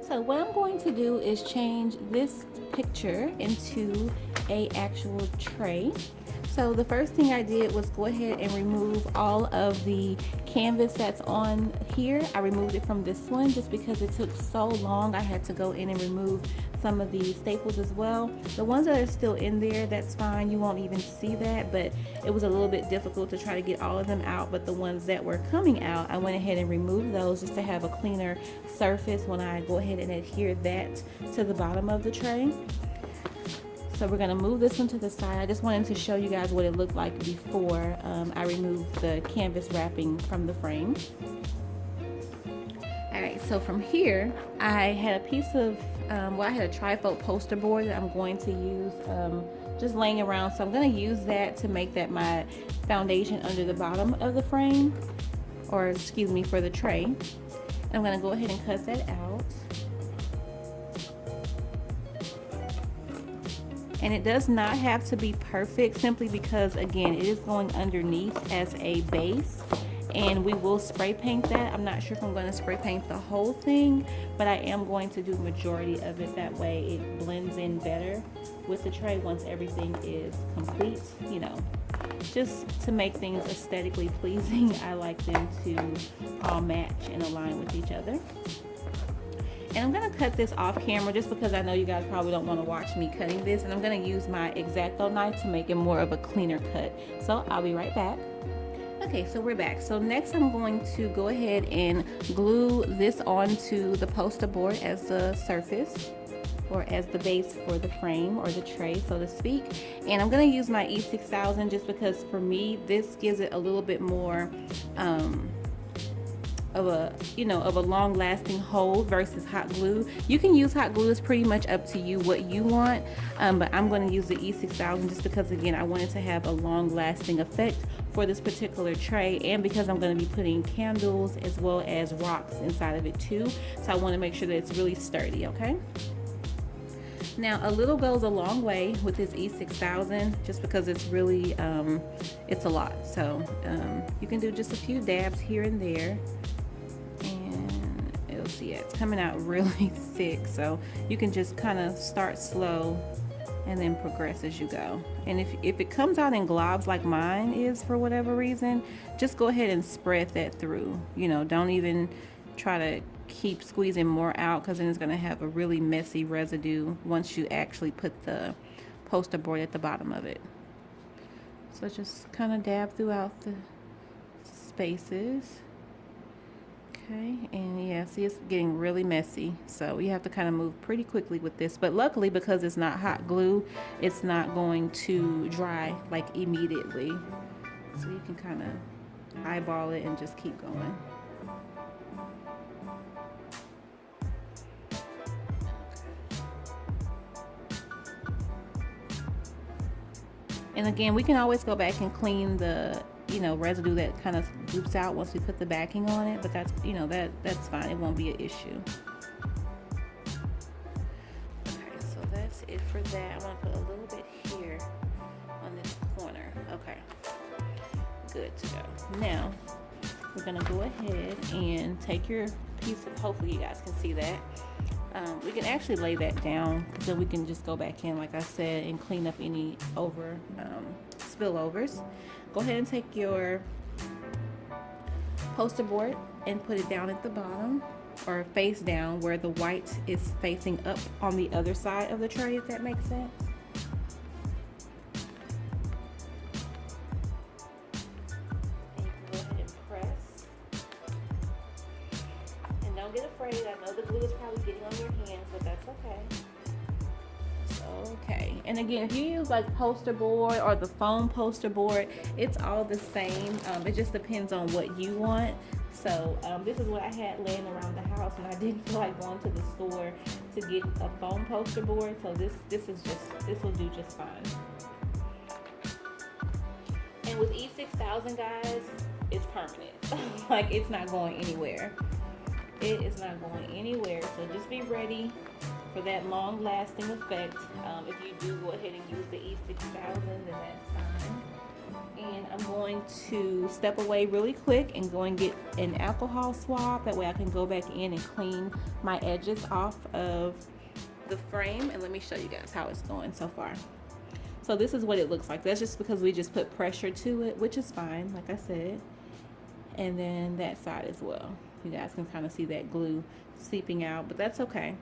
So what I'm going to do is change this picture into a actual tray. So the first thing I did was go ahead and remove all of the canvas that's on here. I removed it from this one just because it took so long. I had to go in and remove some of the staples as well. The ones that are still in there, that's fine. You won't even see that, but it was a little bit difficult to try to get all of them out. But the ones that were coming out, I went ahead and removed those just to have a cleaner surface when I go ahead and adhere that to the bottom of the tray. So we're gonna move this one to the side. I just wanted to show you guys what it looked like before I removed the canvas wrapping from the frame. All right, so from here, I had a piece of, I had a trifold poster board that I'm going to use just laying around. So I'm gonna use that to make that my foundation under the bottom of the frame, or excuse me, for the tray. I'm gonna go ahead and cut that out. And it does not have to be perfect, simply because, again, it is going underneath as a base, and we will spray paint that. I'm not sure if I'm going to spray paint the whole thing, but I am going to do the majority of it. That way it blends in better with the tray once everything is complete. You know, just to make things aesthetically pleasing, I like them to all match and align with each other. And I'm gonna cut this off camera just because I know you guys probably don't want to watch me cutting this, and I'm gonna use my X-Acto knife to make it more of a cleaner cut. So I'll be right back. Okay, so we're back. So next I'm going to go ahead and glue this onto the poster board as the surface, or as the base for the frame or the tray, so to speak. And I'm gonna use my E6000 just because for me this gives it a little bit more of a long-lasting hold versus hot glue. You can use hot glue, it's pretty much up to you what you want, but I'm going to use the E6000 just because, again, I wanted to have a long-lasting effect for this particular tray, and because I'm going to be putting candles as well as rocks inside of it too, so I want to make sure that it's really sturdy. Okay, now a little goes a long way with this E6000 just because it's really it's a lot. So you can do just a few dabs here and there. See, it's coming out really thick, so you can just kind of start slow and then progress as you go. And if it comes out in globs like mine is for whatever reason, just go ahead and spread that through. You know, don't even try to keep squeezing more out, because then it's going to have a really messy residue once you actually put the poster board at the bottom of it. So just kind of dab throughout the spaces. Okay, and yeah, see, it's getting really messy, so you have to kind of move pretty quickly with this. But luckily, because it's not hot glue, it's not going to dry like immediately, so you can kind of eyeball it and just keep going. And again, we can always go back and clean the residue that kind of droops out once we put the backing on it, but that's that's fine, it won't be an issue. Okay, so that's it for that. I'm gonna put a little bit here on this corner. Okay, good to go. Now we're gonna go ahead and take your piece of, hopefully you guys can see that. We can actually lay that down so we can just go back in, like I said, and clean up any spillovers. Go ahead and take your poster board and put it down at the bottom, or face down where the white is facing up on the other side of the tray, if that makes sense. And you can go ahead and press. And don't get afraid, I know the glue is probably getting on your hands, but that's okay. Okay, and again, if you use like poster board or the foam poster board, it's all the same. It just depends on what you want. So this is what I had laying around the house, and I didn't feel like going to the store to get a foam poster board. So this will do just fine. And with E6000, guys, it's permanent. Like, it's not going anywhere. It is not going anywhere. So just be ready for that long-lasting effect. If you do go ahead and use the E6000, then that's fine. And I'm going going to step away really quick and go and get an alcohol swab. That way I can go back in and clean my edges off of the frame. And let me show you guys how it's going so far. So this is what it looks like. That's just because we just put pressure to it, which is fine, like I said. And then that side as well. You guys can kind of see that glue seeping out, but that's okay.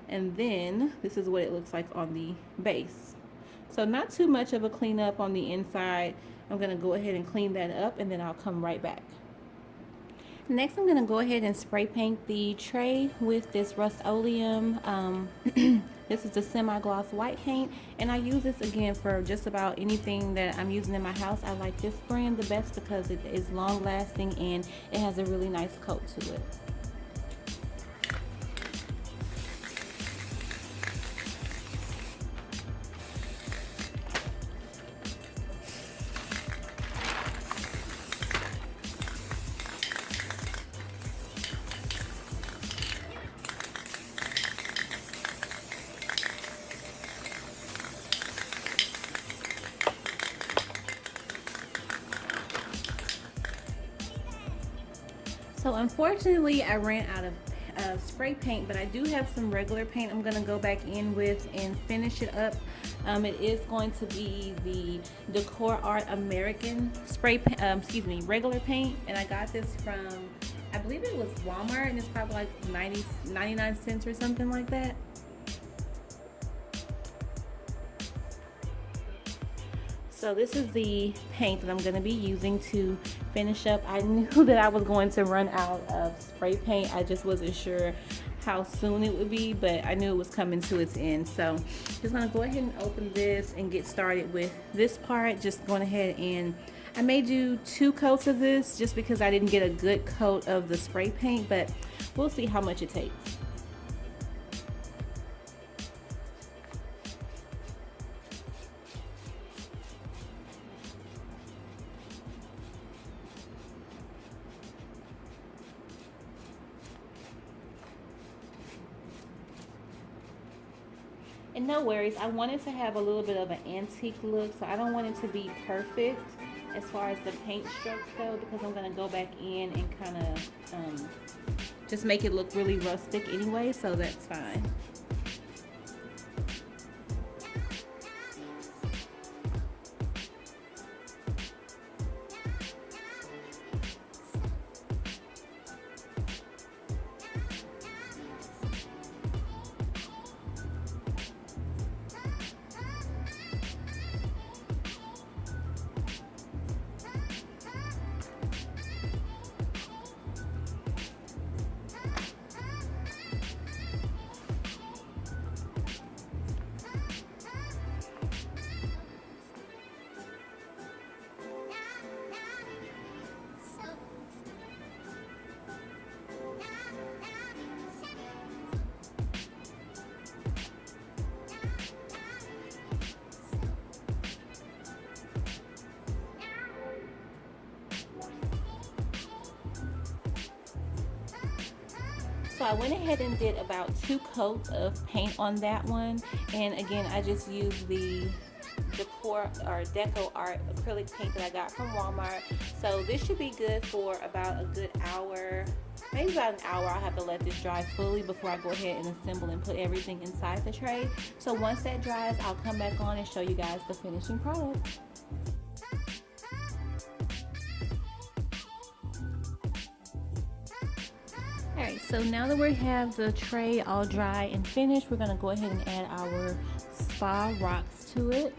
And then this is what it looks like on the base. So not too much of a cleanup on the inside. I'm going to go ahead and clean that up, and then I'll come right back. Next, I'm going to go ahead and spray paint the tray with this Rustoleum. This is the semi-gloss white paint, and I use this again for just about anything that I'm using in my house. I like this brand the best because it is long lasting and it has a really nice coat to it. So unfortunately I ran out of spray paint, but I do have some regular paint I'm going to go back in with and finish it up. It is going to be the Decor Art American spray regular paint, and I got this from, I believe it was Walmart, and it's probably like 99 cents or something like that. So this is the paint that I'm going to be using to finish up. I knew that I was going to run out of spray paint. I just wasn't sure how soon it would be, but I knew it was coming to its end. So just going to go ahead and open this and get started with this part. Just going ahead and I may do 2 coats of this just because I didn't get a good coat of the spray paint, but we'll see how much it takes. And no worries, I wanted to have a little bit of an antique look, so I don't want it to be perfect as far as the paint strokes go, because I'm going to go back in and kind of just make it look really rustic anyway, so that's fine. So I went ahead and did about 2 coats of paint on that one, and again I just used the Deco Art acrylic paint that I got from Walmart. So this should be good for about a good hour, maybe about an hour. I'll have to let this dry fully before I go ahead and assemble and put everything inside the tray. So once that dries, I'll come back on and show you guys the finishing product. Alright, so now that we have the tray all dry and finished, we're going to go ahead and add our spa rocks to it.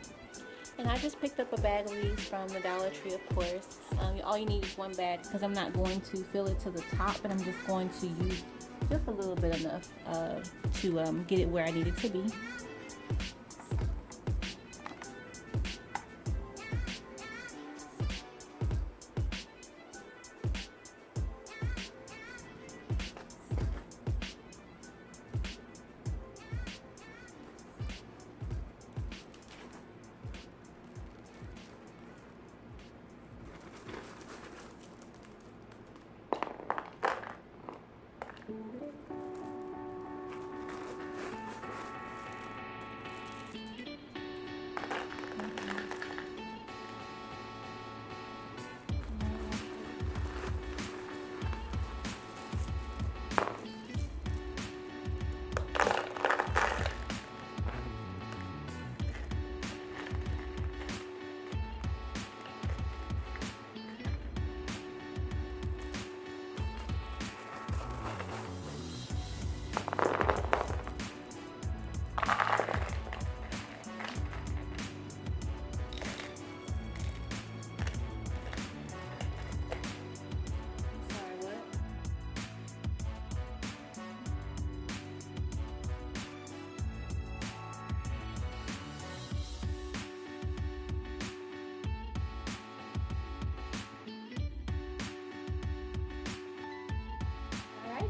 And I just picked up a bag of these from the Dollar Tree, of course. All you need is 1 bag because I'm not going to fill it to the top, but I'm just going to use just a little bit enough to get it where I need it to be.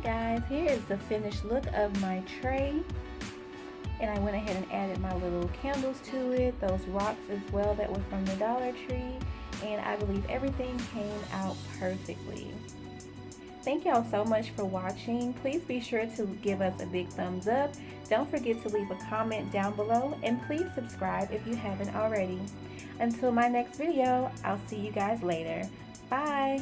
guys, here is the finished look of my tray. And I went ahead and added my little candles to it, those rocks as well that were from the Dollar Tree, and I believe everything came out perfectly. Thank y'all so much for watching. Please be sure to give us a big thumbs up. Don't forget to leave a comment down below, and please subscribe if you haven't already. Until my next video, I'll see you guys later. Bye!